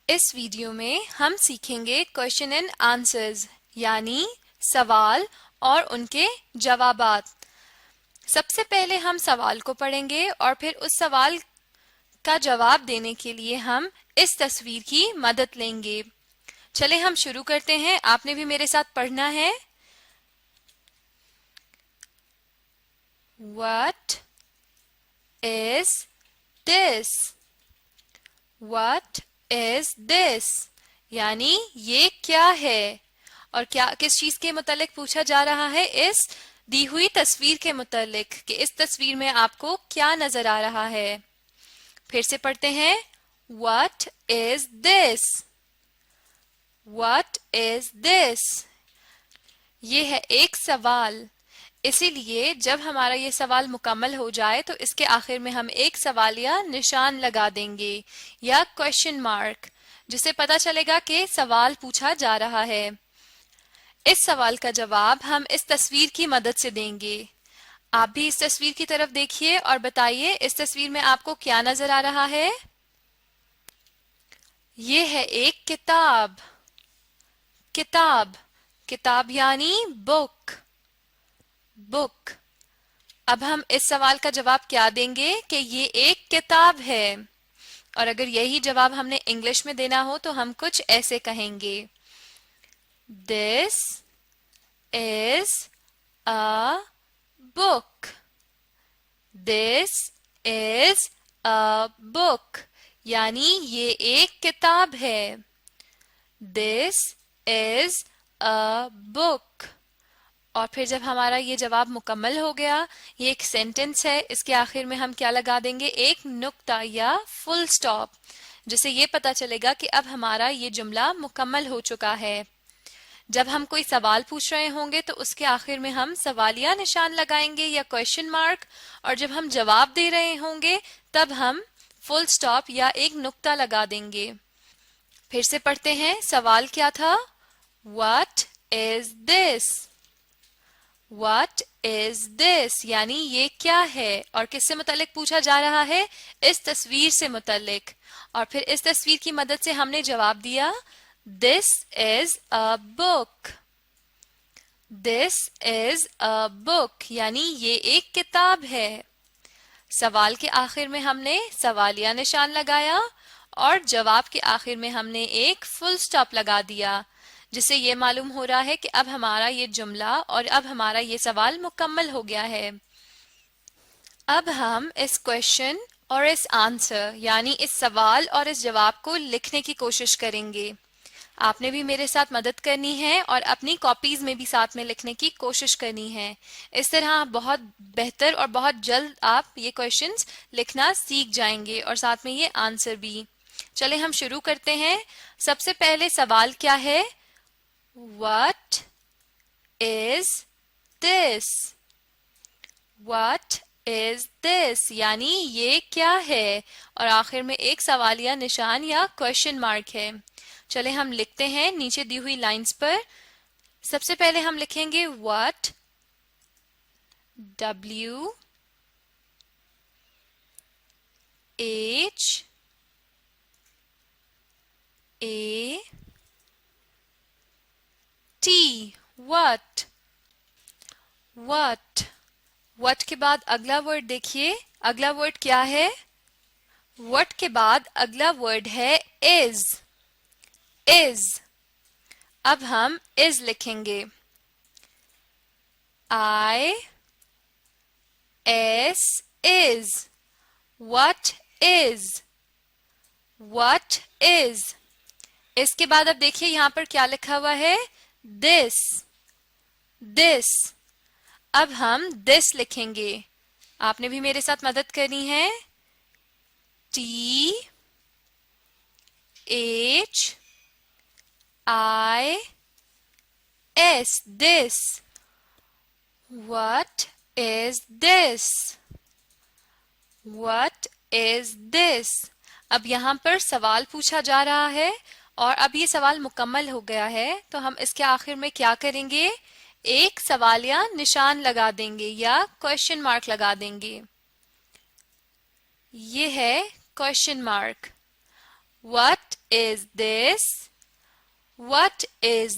اس video میں ہم سیکھیں گے کوشچن اینڈ آنسرز یعنی سوال اور ان کے جوابات۔ سب سے پہلے ہم سوال کو پڑھیں گے اور پھر اس سوال کا جواب دینے کے لیے ہم اس تصویر کی مدد لیں گے۔ چلیں ہم شروع کرتے ہیں، آپ نے بھی میرے ساتھ پڑھنا ہے۔ What is this? What is this? یعنی یہ کیا ہے اور کیا کس چیز کے متعلق پوچھا جا رہا ہے؟ اس دی ہوئی تصویر کے متعلق کہ اس تصویر میں آپ کو کیا نظر آ رہا ہے۔ پھر سے پڑھتے ہیں What is this? What is this? یہ ہے ایک سوال، اسی لیے جب ہمارا یہ سوال مکمل ہو جائے تو اس کے آخر میں ہم ایک سوالیہ نشان لگا دیں گے یا کوشچن مارک، جسے پتا چلے گا کہ سوال پوچھا جا رہا ہے۔ اس سوال کا جواب ہم اس تصویر کی مدد سے دیں گے۔ آپ بھی اس تصویر کی طرف دیکھیے اور بتائیے اس تصویر میں آپ کو کیا نظر آ رہا ہے؟ یہ ہے ایک کتاب۔ کتاب، کتاب یعنی بک۔ بک۔ اب ہم اس سوال کا جواب کیا دیں گے کہ یہ ایک کتاب ہے، اور اگر یہی جواب ہم نے انگلش میں دینا ہو تو ہم کچھ ایسے کہیں گے This is a book. This is a book. یعنی یہ ایک کتاب ہے۔ This is a book. اور پھر جب ہمارا یہ جواب مکمل ہو گیا، یہ ایک سینٹنس ہے، اس کے آخر میں ہم کیا لگا دیں گے؟ ایک نقطہ یا فل سٹاپ، جسے یہ پتا چلے گا کہ اب ہمارا یہ جملہ مکمل ہو چکا ہے۔ جب ہم کوئی سوال پوچھ رہے ہوں گے تو اس کے آخر میں ہم سوالیہ نشان لگائیں گے یا کوشچن مارک، اور جب ہم جواب دے رہے ہوں گے تب ہم فل سٹاپ یا ایک نقطہ لگا دیں گے۔ پھر سے پڑھتے ہیں، سوال کیا تھا؟ What is this? What is this? یعنی یہ کیا ہے اور کس سے متعلق پوچھا جا رہا ہے؟ اس تصویر سے متعلق۔ اور پھر اس تصویر کی مدد سے ہم نے جواب دیا This is a book. This is a book. یعنی یہ ایک کتاب ہے۔ سوال کے آخر میں ہم نے سوالیہ نشان لگایا اور جواب کے آخر میں ہم نے ایک فل سٹاپ لگا دیا، جس سے یہ معلوم ہو رہا ہے کہ اب ہمارا یہ جملہ اور اب ہمارا یہ سوال مکمل ہو گیا ہے۔ اب ہم اس کوشچن اور اس آنسر یعنی اس سوال اور اس جواب کو لکھنے کی کوشش کریں گے۔ آپ نے بھی میرے ساتھ مدد کرنی ہے اور اپنی کاپیز میں بھی ساتھ میں لکھنے کی کوشش کرنی ہے۔ اس طرح بہت بہتر اور بہت جلد آپ یہ کوشچنز لکھنا سیکھ جائیں گے اور ساتھ میں یہ آنسر بھی۔ چلیں ہم شروع کرتے ہیں۔ سب سے پہلے سوال کیا ہے؟ What is this? What is this? یعنی یہ کیا ہے، اور آخر میں ایک سوالیہ نشان یا کوشچن مارک ہے۔ چلے ہم لکھتے ہیں نیچے دی ہوئی لائنز پر۔ سب سے پہلے ہم لکھیں گے What W H A T What What What کے بعد اگلا ورڈ دیکھیے، اگلا ورڈ کیا ہے؟ What کے بعد اگلا ورڈ ہے is. is. اب ہم is لکھیں گے I S is. What is? What is? اس کے بعد اب دیکھیے یہاں پر کیا لکھا ہوا ہے؟ This. This. اب ہم this لکھیں گے۔ آپ نے بھی میرے ساتھ مدد کرنی ہے۔ T H I S. This. What is this? What is this? اب یہاں پر سوال پوچھا جا رہا ہے اور اب یہ سوال مکمل ہو گیا ہے تو ہم اس کے آخر میں کیا کریں گے؟ ایک سوالیہ نشان لگا دیں گے یا کوشچن مارک لگا دیں گے۔ یہ ہے question mark. What is this? What is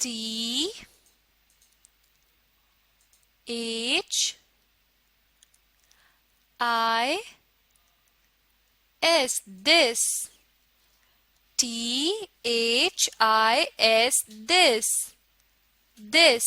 THIS, this, THIS, this।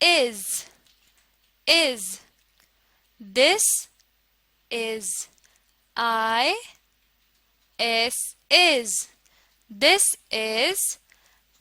is, is। this is, is, this is।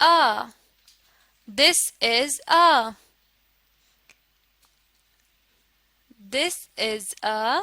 a, this is a, this is a।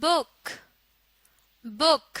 book, book,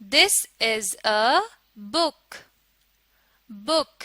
this is a book, book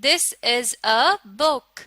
this is a book।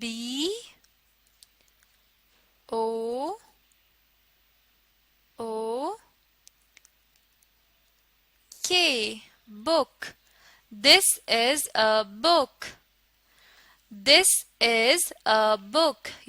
BOOK, book। this is a book, this is a book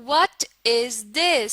What is this?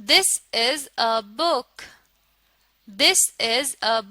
This is a book, this is a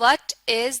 What is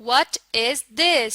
What is this?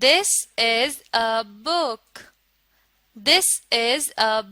This is a book, This is a